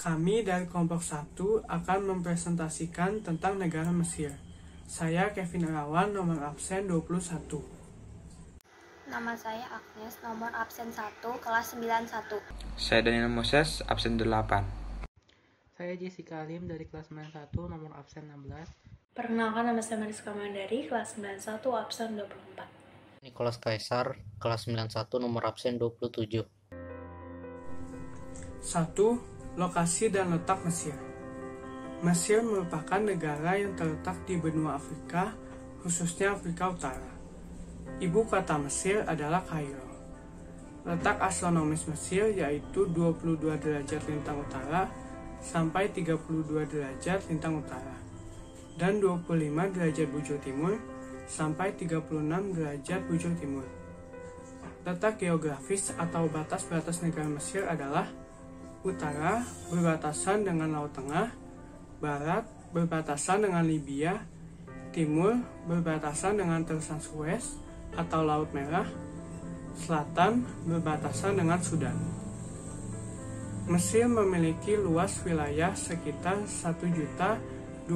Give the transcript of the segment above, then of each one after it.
Kami dari kelompok 1 akan mempresentasikan tentang negara Mesir. Saya Kevin Irawan, nomor absen 21. Nama saya Agnes, nomor absen 1, kelas 91. Saya Daniel Moses, absen 8. Saya Jessica Alim dari kelas 91, nomor absen 16. Perkenalkan, nama saya Mariska Mandari, kelas 91, absen 24. Nicholas Kaisar, kelas 91, nomor absen 27. 1. Lokasi dan letak Mesir. Mesir merupakan negara yang terletak di benua Afrika, khususnya Afrika Utara. Ibu kota Mesir adalah Kairo. Letak astronomis Mesir yaitu 22 derajat lintang utara sampai 32 derajat lintang utara dan 25 derajat bujur timur sampai 36 derajat bujur timur. Letak geografis atau batas-batas negara Mesir adalah utara berbatasan dengan Laut Tengah, barat berbatasan dengan Libya, timur berbatasan dengan Terusan Suez atau Laut Merah, selatan berbatasan dengan Sudan. Mesir memiliki luas wilayah sekitar 1.2.450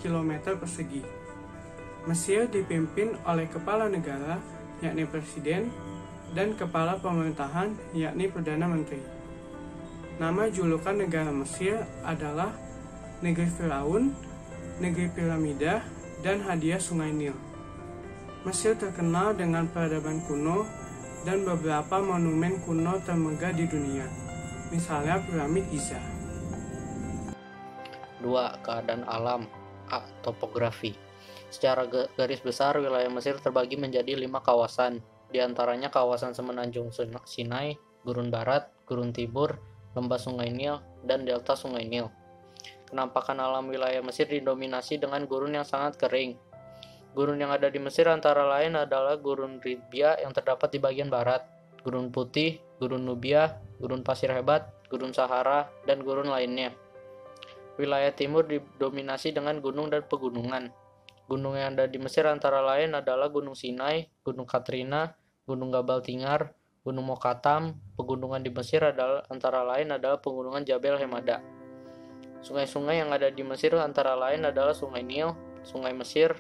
km persegi. Mesir dipimpin oleh kepala negara, yakni presiden, dan kepala pemerintahan, yakni Perdana Menteri. Nama julukan negara Mesir adalah Negeri Firaun, Negeri Piramida, dan Hadiah Sungai Nil. Mesir terkenal dengan peradaban kuno dan beberapa monumen kuno termegah di dunia, misalnya piramid Giza. 2. Keadaan alam. A. Topografi. Secara garis besar, wilayah Mesir terbagi menjadi 5 kawasan, di antaranya kawasan Semenanjung Sinai, Gurun Barat, Gurun Timur, Lembah Sungai Nil, dan Delta Sungai Nil. Penampakan alam wilayah Mesir didominasi dengan gurun yang sangat kering. Gurun yang ada di Mesir antara lain adalah Gurun Ridbia yang terdapat di bagian barat, Gurun Putih, Gurun Nubia, Gurun Pasir Hebat, Gurun Sahara, dan gurun lainnya. Wilayah timur didominasi dengan gunung dan pegunungan. Gunung yang ada di Mesir antara lain adalah Gunung Sinai, Gunung Katrina, Gunung Gabal Tingar, Gunung Mokatam. Pegunungan di Mesir adalah antara lain adalah pegunungan Jabal Hemada. Sungai-sungai yang ada di Mesir antara lain adalah Sungai Nil, Sungai Mesir,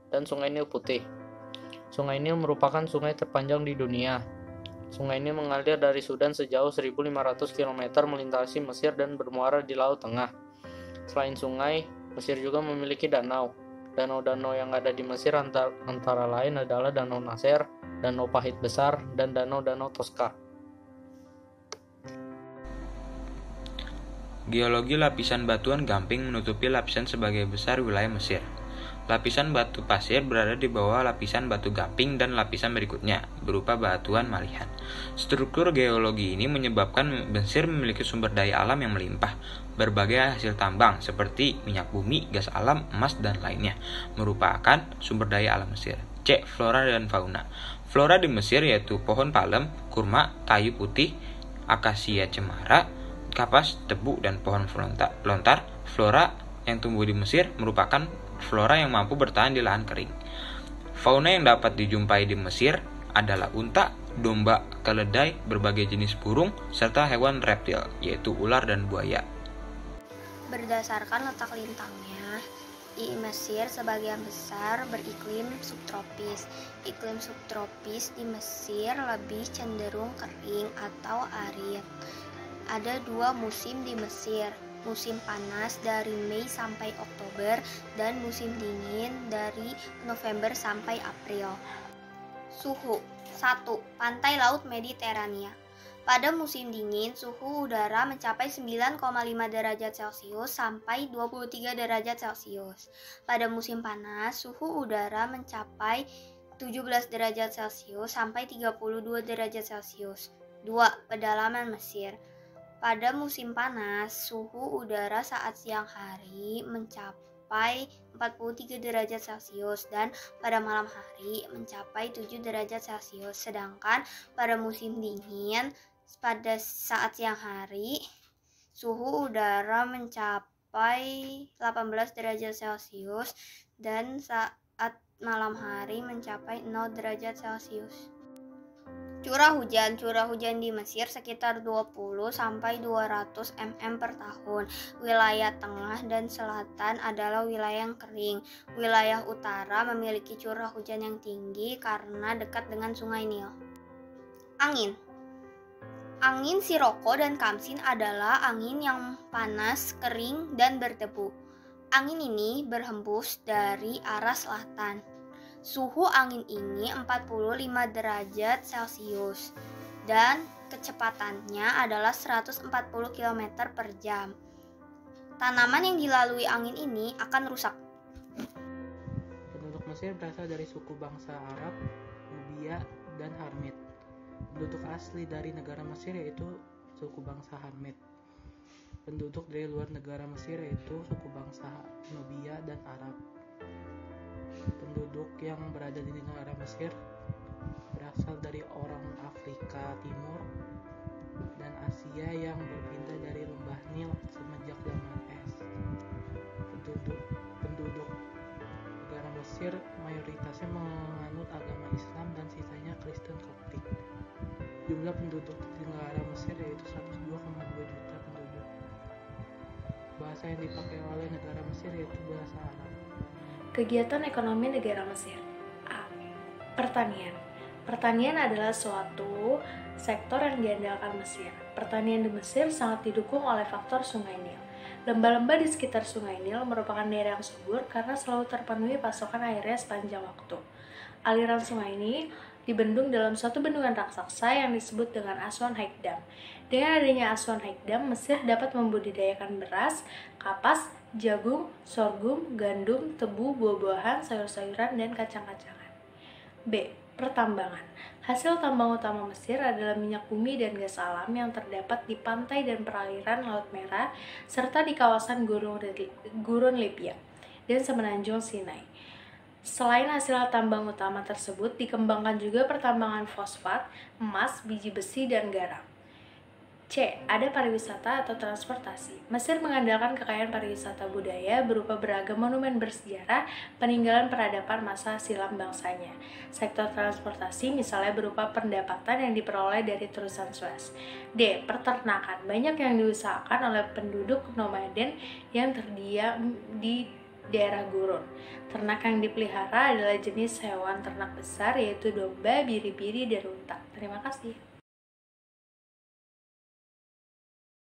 dan Sungai Nil Putih. Sungai Nil merupakan sungai terpanjang di dunia. Sungai Nil mengalir dari Sudan sejauh 1.500 km melintasi Mesir dan bermuara di Laut Tengah. Selain sungai, Mesir juga memiliki danau. Danau-danau yang ada di Mesir antara lain adalah Danau Nasser, Danau Pahit Besar, dan Danau-danau Toska. Geologi lapisan batuan gamping menutupi lapisan sebagian besar wilayah Mesir. Lapisan batu pasir berada di bawah lapisan batu gamping dan lapisan berikutnya berupa batuan malihan. Struktur geologi ini menyebabkan Mesir memiliki sumber daya alam yang melimpah. Berbagai hasil tambang seperti minyak bumi, gas alam, emas, dan lainnya merupakan sumber daya alam Mesir. C. Flora dan fauna. Flora di Mesir yaitu pohon palem, kurma, kayu putih, akasia cemara, kapas, tebu, dan pohon lontar. Flora yang tumbuh di Mesir merupakan flora yang mampu bertahan di lahan kering. Fauna yang dapat dijumpai di Mesir adalah unta, domba, keledai, berbagai jenis burung, serta hewan reptil, yaitu ular dan buaya. Berdasarkan letak lintangnya, di Mesir sebagian besar beriklim subtropis. Iklim subtropis di Mesir lebih cenderung kering atau arid. Ada 2 musim di Mesir, musim panas dari Mei sampai Oktober dan musim dingin dari November sampai April. Suhu. 1. Pantai Laut Mediterania. Pada musim dingin, suhu udara mencapai 9,5 derajat Celcius sampai 23 derajat Celcius. Pada musim panas, suhu udara mencapai 17 derajat Celcius sampai 32 derajat Celcius. 2. Pedalaman Mesir. Pada musim panas, suhu udara saat siang hari mencapai 43 derajat Celcius dan pada malam hari mencapai 7 derajat Celcius. Sedangkan pada musim dingin, pada saat siang hari, suhu udara mencapai 18 derajat Celcius dan saat malam hari mencapai 0 derajat Celcius. Curah hujan di Mesir sekitar 20-200 mm per tahun. Wilayah tengah dan selatan adalah wilayah yang kering. Wilayah utara memiliki curah hujan yang tinggi karena dekat dengan Sungai Nil. Angin Sirocco dan Khamsin adalah angin yang panas, kering, dan berdebu. Angin ini berhembus dari arah selatan. Suhu angin ini 45 derajat Celcius dan kecepatannya adalah 140 km per jam. Tanaman yang dilalui angin ini akan rusak. Penduduk Mesir berasal dari suku bangsa Arab, Nubia, dan Hamid. Penduduk asli dari negara Mesir yaitu suku bangsa Hamid. Penduduk dari luar negara Mesir yaitu suku bangsa Nubia dan Arab. Penduduk yang berada di negara Mesir berasal dari orang Afrika Timur dan Asia yang berpindah dari lembah Nil semenjak zaman es. Penduduk negara Mesir mayoritasnya menganut agama Islam dan sisanya Kristen Koptik. Jumlah penduduk di negara Mesir yaitu 102,2 juta penduduk. Bahasa yang dipakai oleh negara Mesir yaitu bahasa Arab. Kegiatan ekonomi negara Mesir. A. Pertanian. Pertanian adalah suatu sektor yang diandalkan Mesir. Pertanian di Mesir sangat didukung oleh faktor Sungai Nil. Lembah-lembah di sekitar Sungai Nil merupakan daerah yang subur karena selalu terpenuhi pasokan airnya sepanjang waktu. Aliran sungai ini dibendung dalam suatu bendungan raksasa yang disebut dengan Aswan High Dam. Dengan adanya Aswan High Dam, Mesir dapat membudidayakan beras, kapas, jagung, sorghum, gandum, tebu, buah-buahan, sayur-sayuran, dan kacang-kacangan. B. Pertambangan. Hasil tambang utama Mesir adalah minyak bumi dan gas alam yang terdapat di pantai dan perairan Laut Merah serta di kawasan Gurun Libya dan semenanjung Sinai. Selain hasil tambang utama tersebut, dikembangkan juga pertambangan fosfat, emas, biji besi, dan garam. C. Ada pariwisata atau transportasi. Mesir mengandalkan kekayaan pariwisata budaya berupa beragam monumen bersejarah peninggalan peradaban masa silam bangsanya. Sektor transportasi misalnya berupa pendapatan yang diperoleh dari terusan Suez. D. Peternakan. Banyak yang diusahakan oleh penduduk nomaden yang terdiam di daerah gurun. Ternak yang dipelihara adalah jenis hewan ternak besar yaitu domba, biri-biri, dan unta. Terima kasih.